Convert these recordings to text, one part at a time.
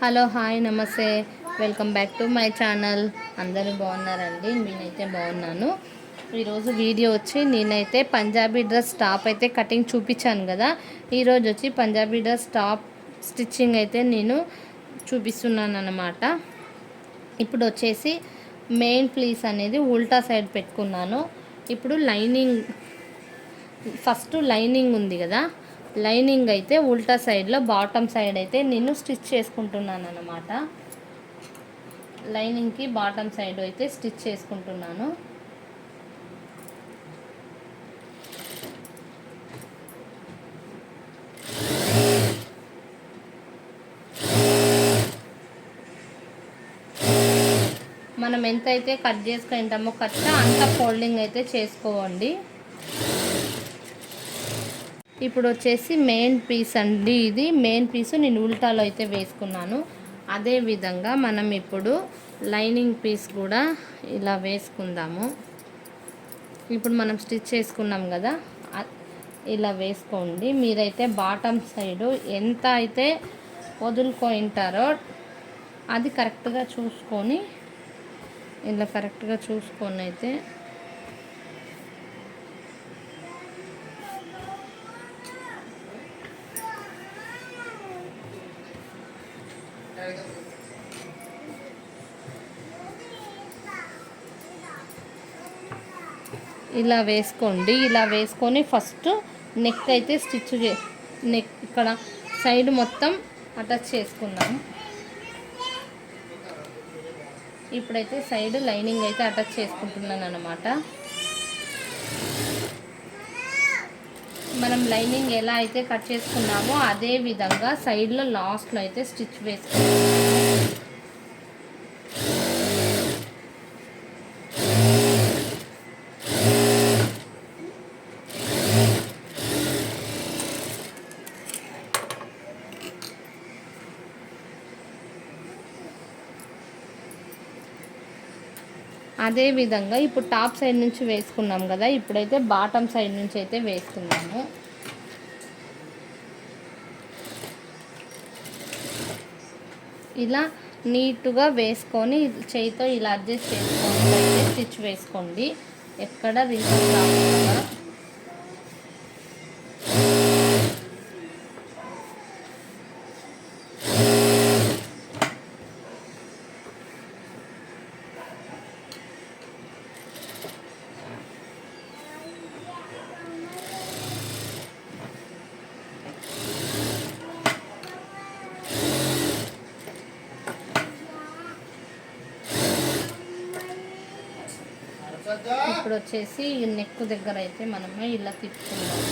Hello hi నమస్తే, welcome back to my channel. అందరూ బాగున్నారండి? నేనైతే బాగున్నాను. ఈరోజు వీడియో వచ్చి నేనైతే పంజాబీ డ్రెస్ టాప్ అయితే కటింగ్ చూపించాను కదా. ఈరోజు వచ్చి పంజాబీ డ్రెస్ టాప్ స్టిచ్చింగ్ అయితే నేను చూపిస్తున్నాను అన్నమాట. ఇప్పుడు వచ్చేసి మెయిన్ ప్లీస్ అనేది ఉల్టా సైడ్ పెట్టుకున్నాను. ఇప్పుడు ఫస్ట్ లైనింగ్ ఉంది కదా, లైనింగ్ అయితే ఉల్టా సైడ్లో బాటమ్ సైడ్ అయితే నేను స్టిచ్ చేసుకుంటున్నాను అన్నమాట. లైనింగ్కి బాటమ్ సైడ్ అయితే స్టిచ్ చేసుకుంటున్నాను. మనం ఎంతైతే కట్ చేసుకుంటామో కట్ట అంత ఫోల్డింగ్ అయితే చేసుకోండి. ఇప్పుడు వచ్చేసి మెయిన్ పీస్ అండి, ఇది మెయిన్ పీసు నేను ఉల్టాలో అయితే వేసుకున్నాను. అదే విధంగా మనం ఇప్పుడు లైనింగ్ పీస్ కూడా ఇలా వేసుకుందాము. ఇప్పుడు మనం స్టిచ్ చేసుకున్నాం కదా, ఇలా వేసుకోండి. మీరైతే బాటమ్ సైడు ఎంత అయితే వదులుకుంటారో అది కరెక్ట్గా చూసుకొని, ఇలా కరెక్ట్గా చూసుకొని అయితే ఇలా వేసుకోండి. ఇలా వేసుకొని ఫస్ట్ నెక్ అయితే నెక్ ఇక్కడ సైడ్ మొత్తం అటాచ్ చేసుకుందాం. ఇప్పుడైతే సైడ్ లైనింగ్ అయితే అటాచ్ చేసుకుంటున్నాను అన్నమాట. మనం లైనింగ్ ఎలా అయితే కట్ చేసుకున్నామో అదే విధంగా సైడ్లో లాస్ట్లో అయితే స్టిచ్ వేసుకోవాలి. అదే విధంగా ఇప్పుడు టాప్ సైడ్ నుంచి వేసుకున్నాం కదా, ఇప్పుడైతే బాటమ్ సైడ్ నుంచి అయితే వేసుకున్నాము. ఇలా నీట్గా వేసుకొని చేయితో ఇలా అడ్జస్ట్ చేసుకొని అయితే స్టిచ్ వేసుకోండి. ఎక్కడ రింకల్స్ రాకుండా. ఇప్పుడు వచ్చేసి నెక్ దగ్గర అయితే మనము ఇలా తిప్పుకున్నాము.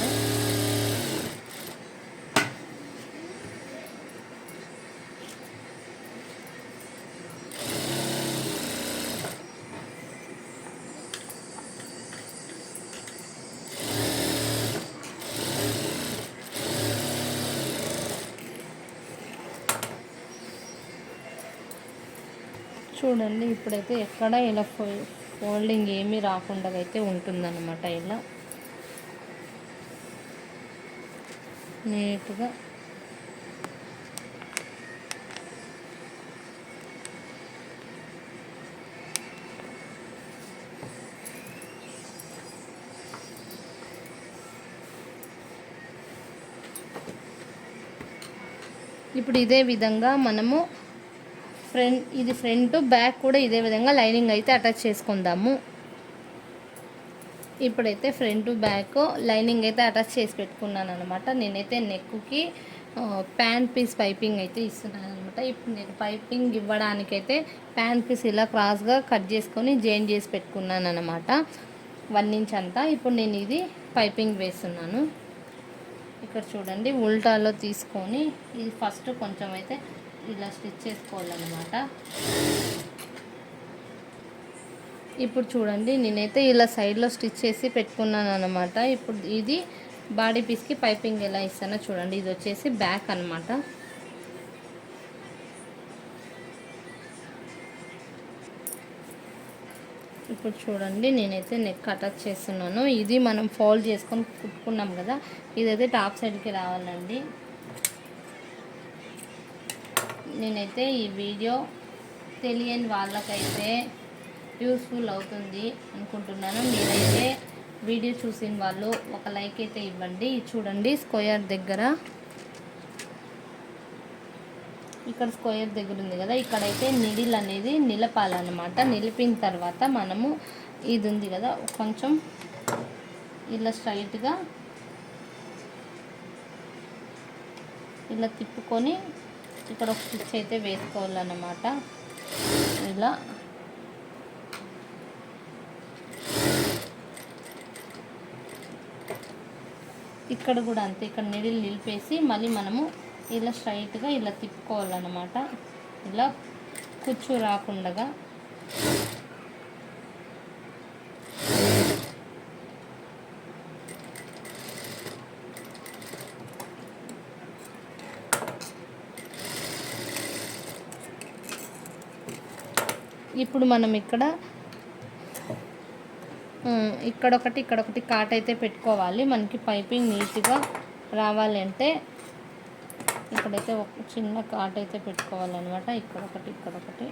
చూడండి, ఇప్పుడైతే ఎక్కడ ఇలా ఫోల్డింగ్ ఏమీ రాకుండా అయితే ఉంటుందన్నమాట. ఇలా నీట్గా ఇప్పుడు ఇదే విధంగా మనము ఇది ఫ్రంట్ బ్యాక్ కూడా ఇదే విధంగా లైనింగ్ అయితే అటాచ్ చేసుకుందాము. ఇప్పుడైతే ఫ్రంట్ బ్యాక్ లైనింగ్ అయితే అటాచ్ చేసి పెట్టుకున్నాను అనమాట. నేనైతే నెక్కి ప్యాంట్ పీస్ పైపింగ్ అయితే ఇస్తున్నాను అనమాట. ఇప్పుడు నేను పైపింగ్ ఇవ్వడానికైతే ప్యాంట్ పీస్ ఇలా క్రాస్గా కట్ చేసుకొని జాయిన్ చేసి పెట్టుకున్నాను అనమాట, 1 ఇంచ్ అంతా. ఇప్పుడు నేను ఇది పైపింగ్ వేస్తున్నాను. ఇక్కడ చూడండి, ఉల్టాలో తీసుకొని ఇది ఫస్ట్ కొంచెం అయితే ఇలా స్టిచ్ చేసుకోవాలన్నమాట. ఇప్పుడు చూడండి, నేనైతే ఇలా సైడ్లో స్టిచ్ చేసి పెట్టుకున్నాను అనమాట. ఇప్పుడు ఇది బాడీ పీస్కి పైపింగ్ ఎలా ఇస్తానో చూడండి. ఇది వచ్చేసి బ్యాక్ అనమాట. ఇప్పుడు చూడండి, నేనైతే నెక్ అటాచ్ చేస్తున్నాను. ఇది మనం ఫోల్డ్ చేసుకొని కుట్టుకున్నాం కదా, ఇదైతే టాప్ సైడ్కి రావాలండి. నేనైతే ఈ వీడియో తెలియని వాళ్ళకైతే యూస్ఫుల్ అవుతుంది అనుకుంటున్నాను. మీరైతే వీడియో చూసిన వాళ్ళు ఒక లైక్ అయితే ఇవ్వండి. చూడండి స్క్వేర్ దగ్గర, ఇక్కడ స్క్వేర్ దగ్గర ఉంది కదా, ఇక్కడైతే నిడిల్ అనేది నిలపాలన్నమాట. నిలిపిన తర్వాత మనము ఇది ఉంది కదా, కొంచెం ఇలా స్ట్రైట్గా ఇలా తిప్పుకొని ఇక్కడ ఒక స్టిచ్ అయితే వేసుకోవాలన్నమాట. ఇలా ఇక్కడ కూడా అంతే, ఇక్కడ నిడిల్ నిలిపేసి మళ్ళీ మనము ఇలా స్ట్రైట్గా ఇలా తిప్పుకోవాలన్నమాట. ఇలా కుచ్చు రాకుండా. ఇప్పుడు మనం ఇక్కడొకటి కాట్ అయితే పెట్టుకోవాలి. మనకి పైపింగ్ నీట్గా రావాలంటే ఇక్కడైతే ఒక చిన్న కాట్ అయితే పెట్టుకోవాలన్నమాట. ఇక్కడొకటి.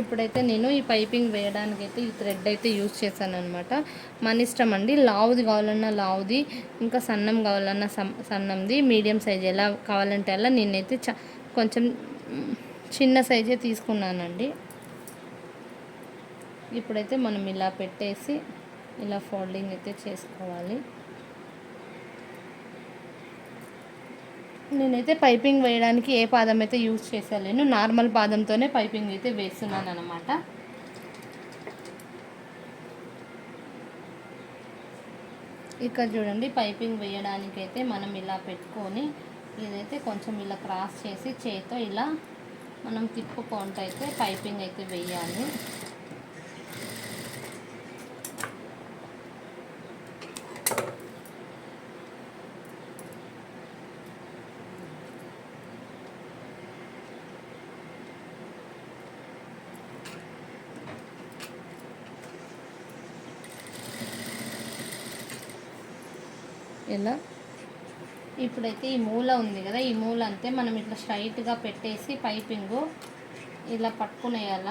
ఇప్పుడైతే నేను ఈ పైపింగ్ వేయడానికి అయితే ఈ థ్రెడ్ అయితే యూజ్ చేశాను అనమాట. మన ఇష్టం అండి, లావుది కావాలన్నా లావుది, ఇంకా సన్నం కావాలన్నా సన్నంది, మీడియం సైజ్ ఎలా కావాలంటే అలా. నేనైతే కొంచెం చిన్న సైజే తీసుకున్నానండి. ఇప్పుడైతే మనం ఇలా పెట్టేసి ఇలా ఫోల్డింగ్ అయితే చేసుకోవాలి. నేనైతే పైపింగ్ వేయడానికి ఏ పాదం అయితే యూజ్ చేసాను, నార్మల్ పాదంతోనే పైపింగ్ అయితే వేస్తున్నాను అనమాట. ఇక్కడ చూడండి, పైపింగ్ వేయడానికి అయితే మనం ఇలా పెట్టుకొని ఇదైతే కొంచెం ఇలా క్రాస్ చేసి చేతితో ఇలా మనం తిప్పుకుంటూ అయితే పైపింగ్ అయితే వేయాలి. ఇలా ఇప్పుడైతే ఈ మూల ఉంది కదా, ఈ మూల అంతే మనం ఇట్లా స్ట్రైట్గా పెట్టేసి పైపింగు ఇలా పట్టుకునేయాల.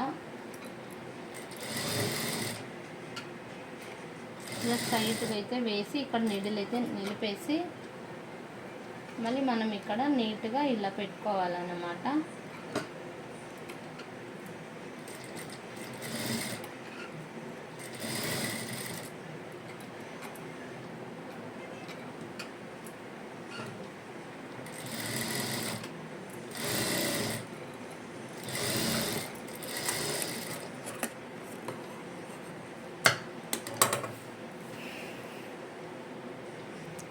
ఇలా స్ట్రైట్గా అయితే వేసి ఇక్కడ నిడిల్ అయితే నిలిపేసి మళ్ళీ మనం ఇక్కడ నీట్గా ఇలా పెట్టుకోవాలన్నమాట.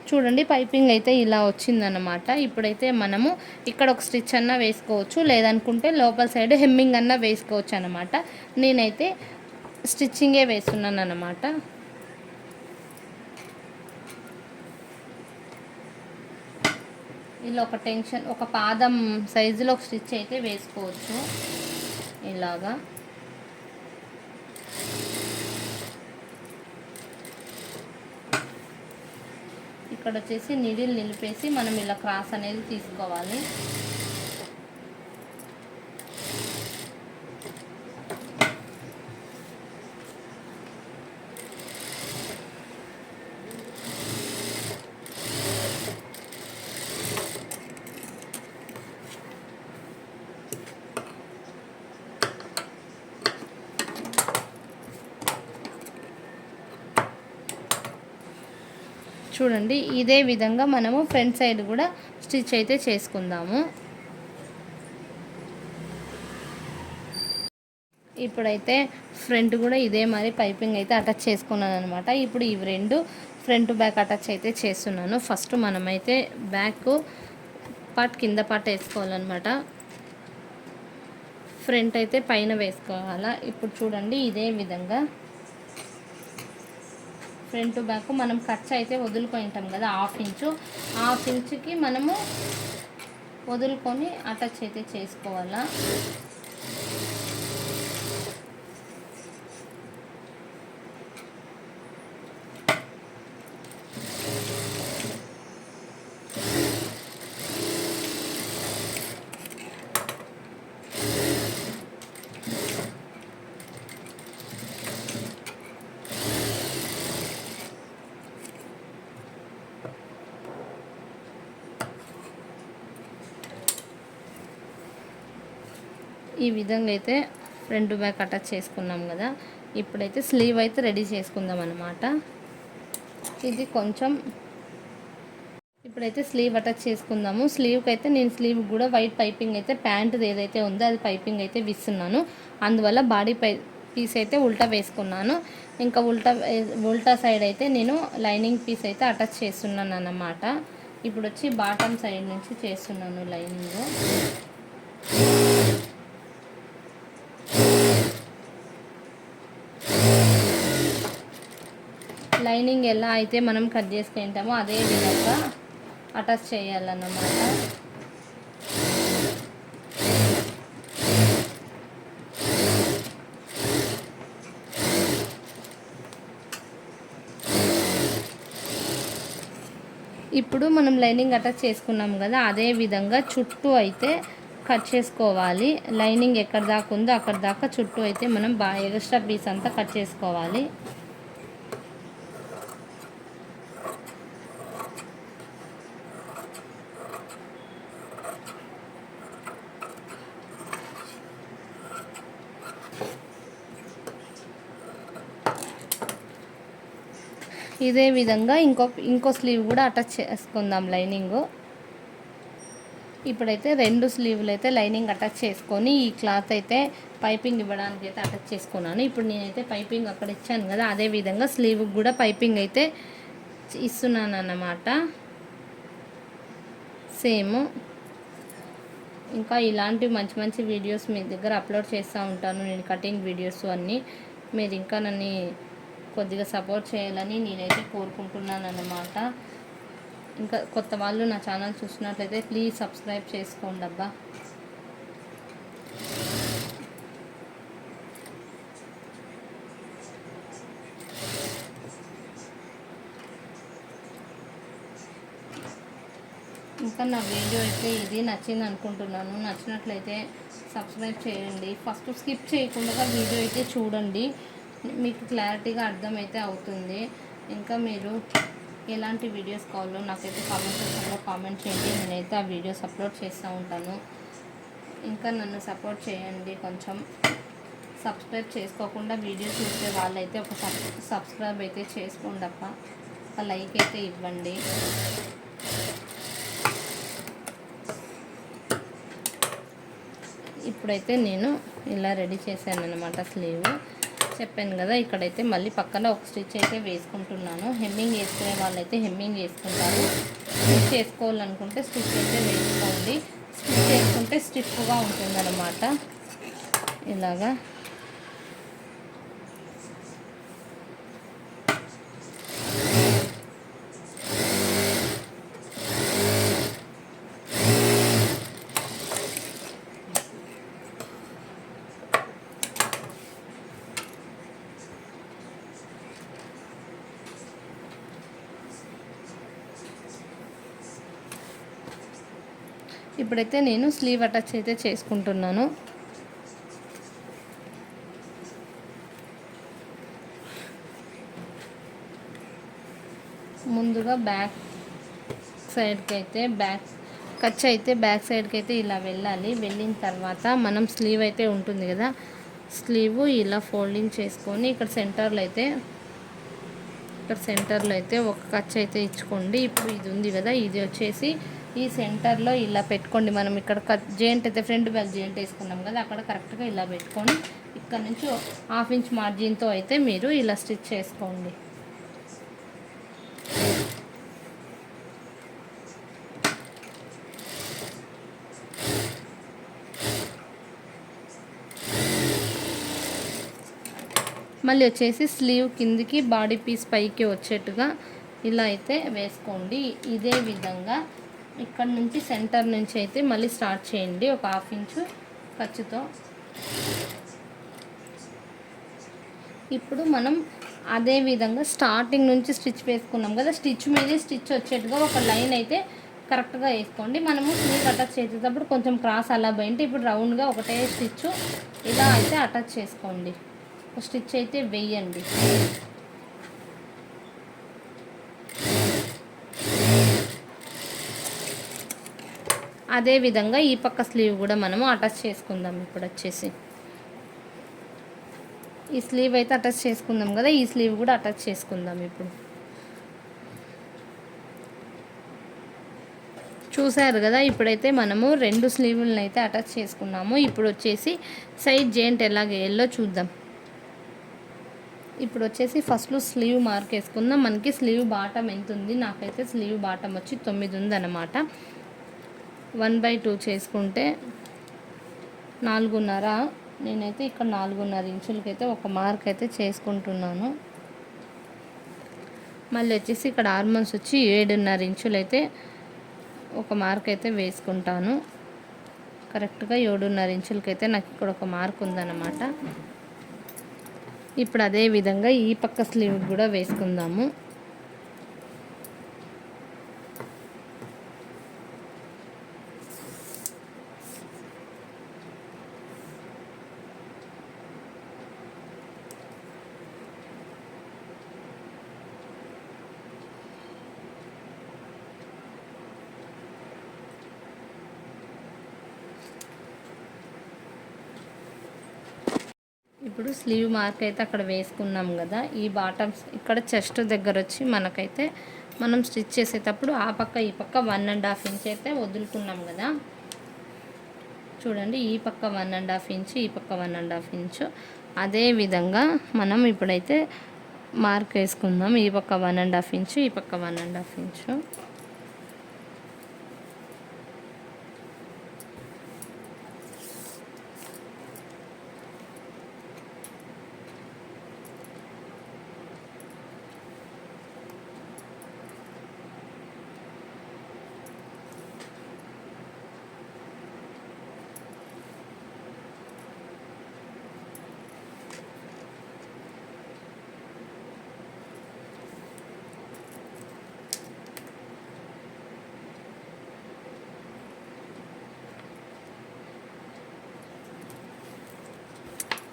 చూడండి పైపింగ్ అయితే ఇలా వచ్చిందన్నమాట. ఇప్పుడైతే మనము ఇక్కడ ఒక స్టిచ్ అన్నా వేసుకోవచ్చు, లేదనుకుంటే లోపల సైడ్ హెమ్మింగ్ అన్నా వేసుకోవచ్చు అన్నమాట. నేనైతే స్టిచ్చింగే వేస్తున్నాను అన్నమాట. ఇలా ఒక పాదం సైజులో ఒక స్టిచ్ అయితే వేసుకోవచ్చు ఇలాగా. ఇక్కడ వచ్చేసి నీడిల్ నిలిపేసి మనం ఇలా క్రాస్ అనేది తీసుకోవాలి. చూడండి ఇదే విధంగా మనము ఫ్రంట్ సైడ్ కూడా స్టిచ్ అయితే చేసుకుందాము. ఇప్పుడైతే ఫ్రంట్ కూడా ఇదే మరి పైపింగ్ అయితే అటాచ్ చేసుకున్నాను అనమాట. ఇప్పుడు ఇవి రెండు ఫ్రంట్ బ్యాక్ అటాచ్ అయితే చేస్తున్నాను. ఫస్ట్ మనమైతే బ్యాక్ పార్ట్ కింద పార్ట్ వేసుకోవాలన్నమాట. ఫ్రంట్ అయితే పైన వేసుకోవాలా. ఇప్పుడు చూడండి ఇదే విధంగా ఫ్రంట్ బ్యాక్ మనం ఖర్చు అయితే వదులుకుంటాం కదా, హాఫ్ ఇంచుకి మనము వదులుకొని అటాచ్ అయితే చేసుకోవాలా. ఈ విధంగా అయితే ఫ్రంట్ బ్యాక్ అటాచ్ చేసుకున్నాం కదా. ఇప్పుడైతే స్లీవ్ అయితే రెడీ చేసుకుందాం అన్నమాట. ఇది కొంచెం ఇప్పుడైతే స్లీవ్ అటాచ్ చేసుకుందాము. స్లీవ్కి అయితే నేను స్లీవ్ కూడా వైట్ పైపింగ్ అయితే ప్యాంటుది ఏదైతే ఉందో అది పైపింగ్ అయితే విస్తున్నాను. అందువల్ల బాడీ పీస్ అయితే ఉల్టా వేసుకున్నాను. ఇంకా ఉల్టా సైడ్ అయితే నేను లైనింగ్ పీస్ అయితే అటాచ్ చేస్తున్నాను అన్నమాట. ఇప్పుడు వచ్చి బాటమ్ సైడ్ నుంచి చేస్తున్నాను లైనింగ్. లైనింగ్ ఎలా అయితే మనం కట్ చేసుకుంటామో అదే విధంగా అటాచ్ చేయాలన్నమాట. ఇప్పుడు మనం లైనింగ్ అటాచ్ చేసుకున్నాం కదా, అదే విధంగా చుట్టూ అయితే కట్ చేసుకోవాలి. లైనింగ్ ఎక్కడ దాకా ఉందో అక్కడ దాకా చుట్టూ అయితే మనం ఎక్స్ట్రా పీస్ అంతా కట్ చేసుకోవాలి. ఇదే విధంగా ఇంకో స్లీవ్ కూడా అటాచ్ చేసుకుందాం లైనింగ్. ఇప్పుడైతే 2 స్లీవ్లు అయితే లైనింగ్ అటాచ్ చేసుకొని ఈ క్లాత్ అయితే పైపింగ్ ఇవ్వడానికి అయితే అటాచ్ చేసుకున్నాను. ఇప్పుడు నేనైతే పైపింగ్ అక్కడ ఇచ్చాను కదా, అదే విధంగా స్లీవ్కి కూడా పైపింగ్ అయితే ఇస్తున్నాను అన్నమాట. సేమ్ ఇంకా ఇలాంటి మంచి మంచి వీడియోస్ మీ దగ్గర అప్లోడ్ చేస్తూ ఉంటాను నేను, కటింగ్ వీడియోస్ అన్నీ. మీరు ఇంకా నన్ను కొద్దిగా సపోర్ట్ చేయాలని నేనైతే కోరుకుంటున్నాను అన్నమాట. ఇంకా కొత్త వాళ్ళు నా ఛానల్ చూసినట్లయితే ప్లీజ్ సబ్స్క్రైబ్ చేసుకోండి అబ్బా. ఇంకా నా వీడియో అయితే ఇది నచ్చింది అనుకుంటున్నాను. నచ్చినట్లయితే సబ్స్క్రైబ్ చేయండి. ఫస్ట్ స్కిప్ చేయకుండా వీడియో అయితే చూడండి, మీకు క్లారిటీగా అర్థమైతే అవుతుంది. ఇంకా మీరు ఎలాంటి వీడియోస్ కావాలో నాకైతే కామెంట్ సెక్షన్లో కామెంట్ చేయండి. నేనైతే ఆ వీడియోస్ అప్లోడ్ చేస్తూ ఉంటాను. ఇంకా నన్ను సపోర్ట్ చేయండి. కొంచెం సబ్స్క్రైబ్ చేసుకోకుండా వీడియో చూసే వాళ్ళైతే ఒక సబ్స్క్రైబ్ అయితే చేసుకోండి అప్ప, ఒక లైక్ అయితే ఇవ్వండి. ఇప్పుడైతే నేను ఇలా రెడీ చేశాను అన్నమాట స్లీవ్. చెప్పాను కదా, ఇక్కడైతే మళ్ళీ పక్కన ఒక స్టిచ్ అయితే వేసుకుంటున్నాను. హెమ్మింగ్ వేసుకునే వాళ్ళైతే హెమ్మింగ్ వేసుకుంటారు. స్టిచ్ వేసుకోవాలనుకుంటే స్టిచ్ అయితే వేసుకోండి. స్టిచ్ వేసుకుంటే స్టిఫ్గా ఉంటుందన్నమాట. ఇలాగా ఇప్పుడైతే నేను స్లీవ్ అటాచ్ అయితే చేసుకుంటున్నాను. ముందుగా బ్యాక్ సైడ్కి అయితే బ్యాక్ సైడ్కి అయితే ఇలా వెళ్ళాలి. వెళ్ళిన తర్వాత మనం స్లీవ్ అయితే ఉంటుంది కదా, స్లీవ్ ఇలా ఫోల్డింగ్ చేసుకొని ఇక్కడ సెంటర్లో అయితే ఒక కచ్ అయితే ఇచ్చుకోండి. ఇప్పుడు ఇది ఉంది కదా, ఇది వచ్చేసి ఈ సెంటర్లో ఇలా పెట్టుకోండి. మనం ఇక్కడ జాయింట్ అయితే ఫ్రంట్ బ్యాక్ జాయింట్ వేసుకున్నాం కదా, అక్కడ కరెక్ట్గా ఇలా పెట్టుకొని ఇక్కడ నుంచి 1/2 ఇంచ్ మార్జిన్తో అయితే మీరు ఇలా స్టిచ్ చేసుకోండి. మళ్ళీ వచ్చేసి స్లీవ్ కిందికి బాడీ పీస్ పైకి వచ్చేట్టుగా ఇలా అయితే వేసుకోండి. ఇదే విధంగా ఇక్కడ నుంచి సెంటర్ నుంచి అయితే మళ్ళీ స్టార్ట్ చేయండి ఒక 1/2 ఇంచు ఖర్చుతో. ఇప్పుడు మనం అదే విధంగా స్టార్టింగ్ నుంచి స్టిచ్ వేసుకున్నాం కదా, స్టిచ్ మీదే స్టిచ్ వచ్చేట్టుగా ఒక లైన్ అయితే కరెక్ట్గా వేసుకోండి. మనము స్లీవ్ అటాచ్ చేసేటప్పుడు కొంచెం క్రాస్ అలా పోయింటే ఇప్పుడు రౌండ్గా ఒకటే స్టిచ్ ఇలా అయితే అటాచ్ చేసుకోండి. ఒక స్టిచ్ అయితే వేయండి. అదే విధంగా ఈ పక్క స్లీవ్ కూడా మనము అటాచ్ చేసుకుందాం. ఇప్పుడు వచ్చేసి ఈ స్లీవ్ అయితే అటాచ్ చేసుకుందాం కదా, ఈ స్లీవ్ కూడా అటాచ్ చేసుకుందాం. ఇప్పుడు చూసారు కదా, ఇప్పుడైతే మనము 2 స్లీవులను అయితే అటాచ్ చేసుకున్నాము. ఇప్పుడు వచ్చేసి సైడ్ జాయింట్ ఎలాగ వేయాలో చూద్దాం. ఇప్పుడు వచ్చేసి ఫస్ట్లో స్లీవ్ మార్క్ వేసుకుందాం. మనకి స్లీవ్ బాటమ్ ఎంత ఉంది? నాకైతే స్లీవ్ బాటమ్ వచ్చి 9 ఉందన్నమాట. 1/2 చేసుకుంటే 4.5. నేనైతే ఇక్కడ 4.5 ఇంచులకైతే ఒక మార్క్ అయితే చేసుకుంటున్నాను. మళ్ళీ వచ్చేసి ఇక్కడ ఆర్మోన్స్ వచ్చి 7.5 ఇంచులు అయితే ఒక మార్క్ అయితే వేసుకుంటాను. కరెక్ట్గా 7.5 ఇంచులకైతే నాకు ఇక్కడ ఒక మార్క్ ఉందన్నమాట. ఇప్పుడు అదే విధంగా ఈ పక్క స్లీవ్ కూడా వేసుకుందాము. ఇప్పుడు స్లీవ్ మార్క్ అయితే అక్కడ వేసుకున్నాం కదా. ఈ బాటమ్స్ ఇక్కడ చెస్ట్ దగ్గర వచ్చి మనకైతే మనం స్టిచ్ చేసేటప్పుడు ఆ పక్క ఈ పక్క 1.5 ఇంచ్ అయితే వదులుకున్నాం కదా. చూడండి, ఈ పక్క 1.5 ఇంచ్, ఈ పక్క 1.5 ఇంచ్. అదే విధంగా మనం ఇప్పుడైతే మార్క్ వేసుకుందాం. ఈ పక్క 1.5 ఇంచ్, ఈ పక్క 1.5 ఇంచ్.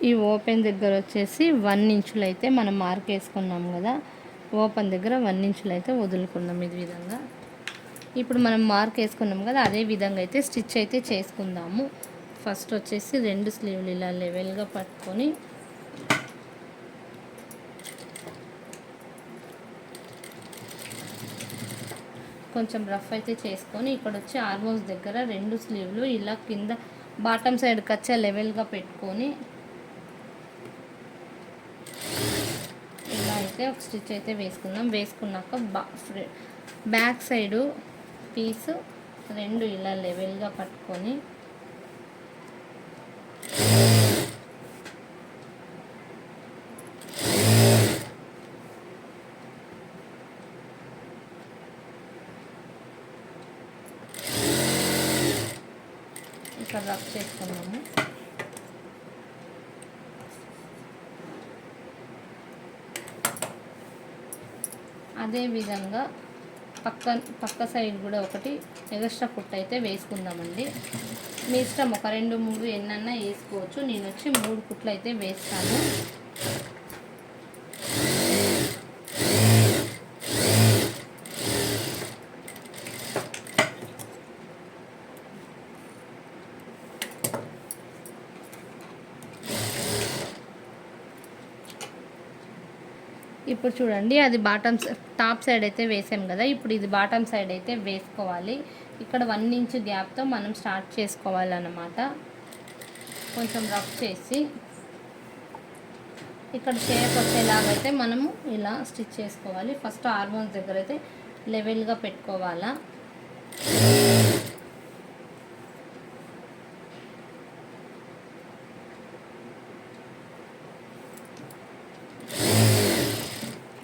ఈ ఓపెన్ దగ్గర వచ్చేసి 1 ఇంచులు అయితే మనం మార్క్ వేసుకున్నాం కదా. ఓపెన్ దగ్గర 1 ఇంచులు అయితే వదులుకున్నాం ఈ విధంగా. ఇప్పుడు మనం మార్క్ వేసుకున్నాం కదా, అదే విధంగా అయితే స్టిచ్ అయితే చేసుకుందాము. ఫస్ట్ వచ్చేసి 2 స్లీవ్లు ఇలా లెవెల్గా పట్టుకొని కొంచెం రఫ్ అయితే చేసుకొని ఇక్కడ వచ్చి ఆర్మోన్స్ దగ్గర 2 స్లీవ్లు ఇలా కింద బాటమ్ సైడ్ కచ్చా లెవెల్గా పెట్టుకొని ఇలా అయితే ఒక స్టిచ్ అయితే వేసుకుందాం. వేసుకున్నాక బ్యాక్ సైడు పీస్ 2 ఇలా లెవెల్గా పట్టుకొని ఇక్కడ రఫ్ చేసుకున్నాము. అదే విధంగా పక్క సైడ్ కూడా ఒకటి ఎగస్ట్రా కుట్ అయితే వేసుకుందామండి. మీ ఇష్టం, ఒక 2, 3 ఎన్నన్నా వేసుకోవచ్చు. నేను వచ్చి 3 కుట్లు అయితే వేస్తాను. ఇప్పుడు చూడండి, అది టాప్ సైడ్ అయితే వేసాం కదా. ఇప్పుడు ఇది బాటమ్ సైడ్ అయితే వేసుకోవాలి. ఇక్కడ 1 ఇంచ్ గ్యాప్తో మనం స్టార్ట్ చేసుకోవాలన్నమాట. కొంచెం రఫ్ చేసి ఇక్కడ షేప్ వచ్చేలాగైతే మనము ఇలా స్టిచ్ చేసుకోవాలి. ఫస్ట్ ఆర్మోన్స్ దగ్గర అయితే లెవెల్గా పెట్టుకోవాలా.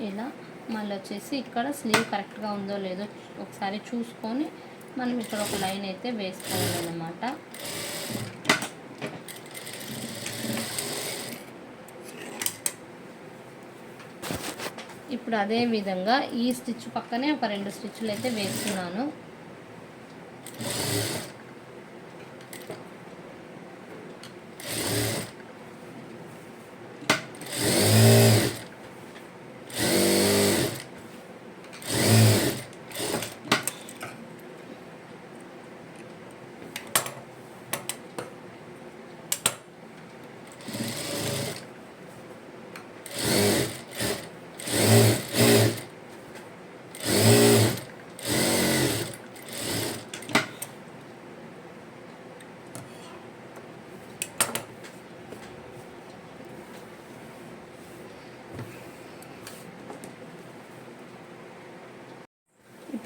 ఇలా మళ్ళీ వచ్చేసి ఇక్కడ స్లీవ్ కరెక్ట్గా ఉందో లేదో ఒకసారి చూసుకొని మనం ఇక్కడ ఒక లైన్ అయితే వేసుకోవాలన్నమాట. ఇప్పుడు అదే విధంగా ఈ స్టిచ్ పక్కనే ఒక 2 స్టిచ్లు అయితే వేస్తున్నాను.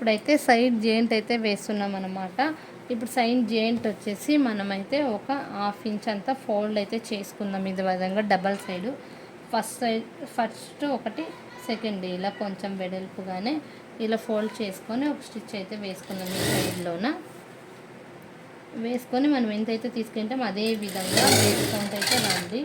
ఇప్పుడైతే సైడ్ జాయింట్ అయితే వేస్తున్నాం అన్నమాట. ఇప్పుడు సైడ్ జాయింట్ వచ్చేసి మనమైతే ఒక 1/2 ఇంచ్ అంతా ఫోల్డ్ అయితే చేసుకుందాం. ఇది విధంగా డబల్ సైడు ఫస్ట్ ఒకటి, సెకండ్ ఇలా కొంచెం వెడల్పుగానే ఇలా ఫోల్డ్ చేసుకొని ఒక స్టిచ్ అయితే వేసుకున్నాం ఈ సైడ్లోన. వేసుకొని మనం ఎంతైతే తీసుకుంటాం అదే విధంగా వేసుకుంటూ అయితే రండి.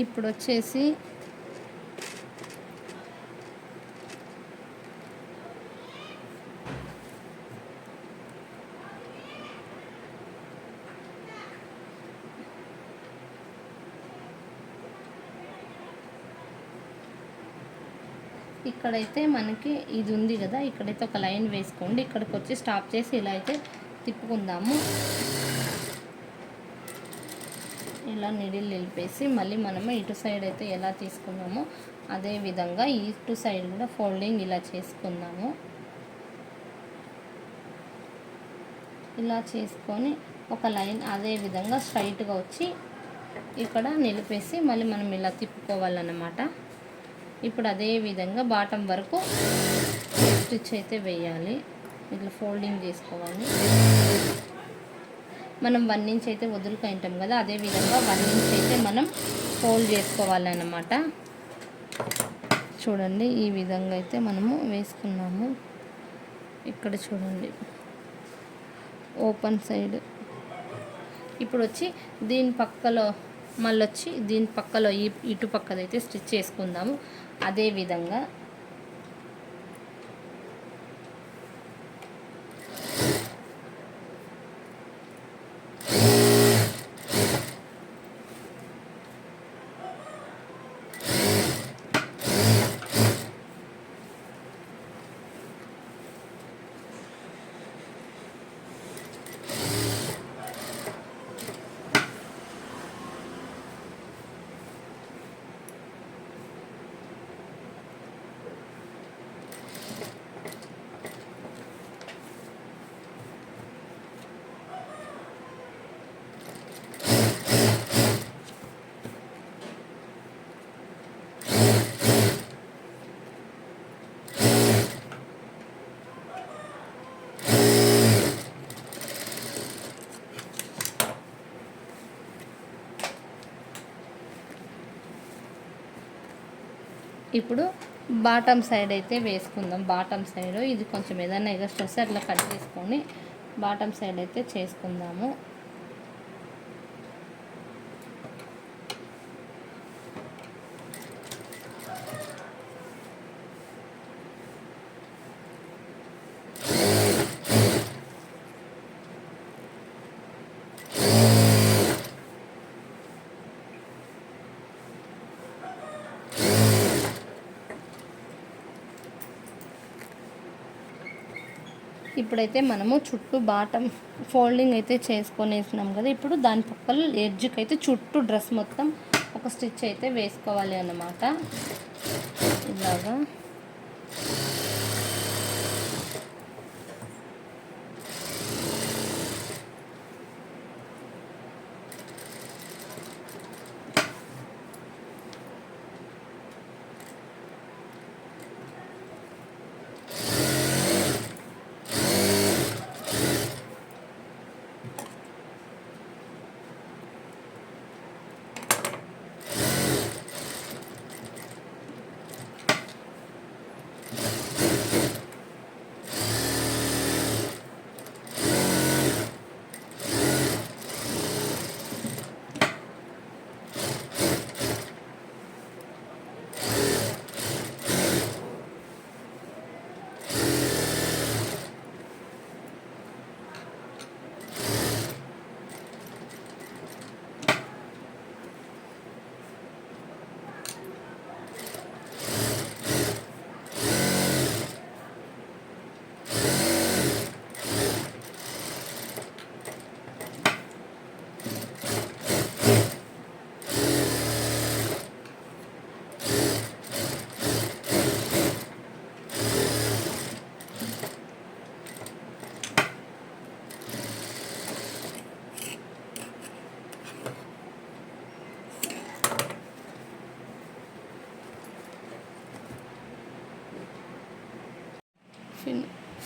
ఇప్పుడు వచ్చేసి ఇక్కడైతే మనకి ఇది ఉంది కదా, ఇక్కడైతే ఒక లైన్ వేసుకోండి. ఇక్కడికి వచ్చి స్టాప్ చేసి ఇలా అయితే తిప్పుకుందాము. ఇలా నిడిల్ నిలిపేసి మళ్ళీ మనము ఇటు సైడ్ అయితే ఎలా తీసుకున్నామో అదే విధంగా ఇటు సైడ్ కూడా ఫోల్డింగ్ ఇలా చేసుకుందాము. ఇలా చేసుకొని ఒక లైన్ అదే విధంగా స్ట్రైట్గా వచ్చి ఇక్కడ నిలిపేసి మళ్ళీ మనం ఇలా తిప్పుకోవాలన్నమాట. ఇప్పుడు అదే విధంగా బాటం వరకు స్టిచ్ అయితే వేయాలి. ఇట్లా ఫోల్డింగ్ చేసుకోవాలి. మనం 1 ఇంచ్ అయితే వదులుకుంటాం కదా, అదే విధంగా 1 ఇంచ్ అయితే మనం ఫోల్డ్ చేసుకోవాలన్నమాట. చూడండి ఈ విధంగా అయితే మనము వేసుకున్నాము. ఇక్కడ చూడండి ఓపెన్ సైడ్. ఇప్పుడు వచ్చి దీని పక్కలో మళ్ళీ వచ్చి దీని పక్కలో ఇటు పక్కదైతే స్టిచ్ చేసుకుందాము. అదే విధంగా ఇప్పుడు బాటమ్ సైడ్ అయితే వేసుకుందాం. బాటమ్ సైడ్ ఇది కొంచెం ఏదైనా ఎగస్ట్ వస్తే అట్లా కట్ చేసుకొని బాటమ్ సైడ్ అయితే చేసుకుందాము. ఇప్పుడైతే మనము చుట్టూ బాటమ్ ఫోల్డింగ్ అయితే చేసుకొనేసినాం కదా, ఇప్పుడు దాని పక్కన ఎడ్జ్కి అయితే చుట్టూ డ్రెస్ మొత్తం ఒక స్టిచ్ అయితే వేసుకోవాలి అన్నమాట. ఇలాగా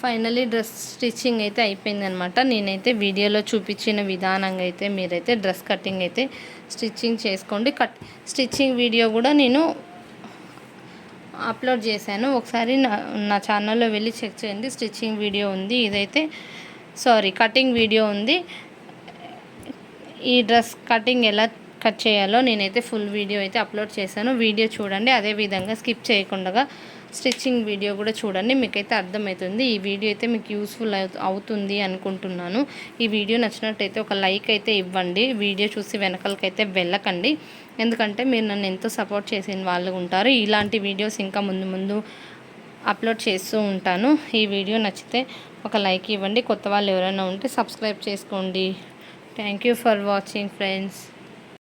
ఫైనలీ డ్రెస్ స్టిచ్చింగ్ అయితే అయిపోయిందనమాట. నేనైతే వీడియోలో చూపించిన విధానంగా అయితే మీరైతే డ్రెస్ కటింగ్ అయితే స్టిచ్చింగ్ చేసుకోండి. స్టిచ్చింగ్ వీడియో కూడా నేను అప్లోడ్ చేశాను. ఒకసారి నా ఛానల్లో వెళ్ళి చెక్ చేయండి. స్టిచ్చింగ్ వీడియో ఉంది, ఇదైతే కటింగ్ వీడియో ఉంది. ఈ డ్రెస్ కటింగ్ ఎలా కట్ చేయాలో నేనైతే ఫుల్ వీడియో అయితే అప్లోడ్ చేశాను. వీడియో చూడండి. అదేవిధంగా స్కిప్ చేయకుండా స్టిచ్చింగ్ వీడియో కూడా చూడండి, మీకైతే అర్థమవుతుంది. ఈ వీడియో అయితే మీకు యూస్ఫుల్ అవుతుంది అనుకుంటున్నాను. ఈ వీడియో నచ్చినట్టయితే ఒక లైక్ అయితే ఇవ్వండి. వీడియో చూసి వెనకాలకైతే వెళ్ళకండి, ఎందుకంటే మీరు నన్ను ఎంతో సపోర్ట్ చేసిన వాళ్ళు ఉంటారు. ఇలాంటి వీడియోస్ ఇంకా ముందు అప్లోడ్ చేస్తూ ఉంటాను. ఈ వీడియో నచ్చితే ఒక లైక్ ఇవ్వండి. కొత్త వాళ్ళు ఎవరైనా ఉంటే సబ్స్క్రైబ్ చేసుకోండి. Thank you for watching friends.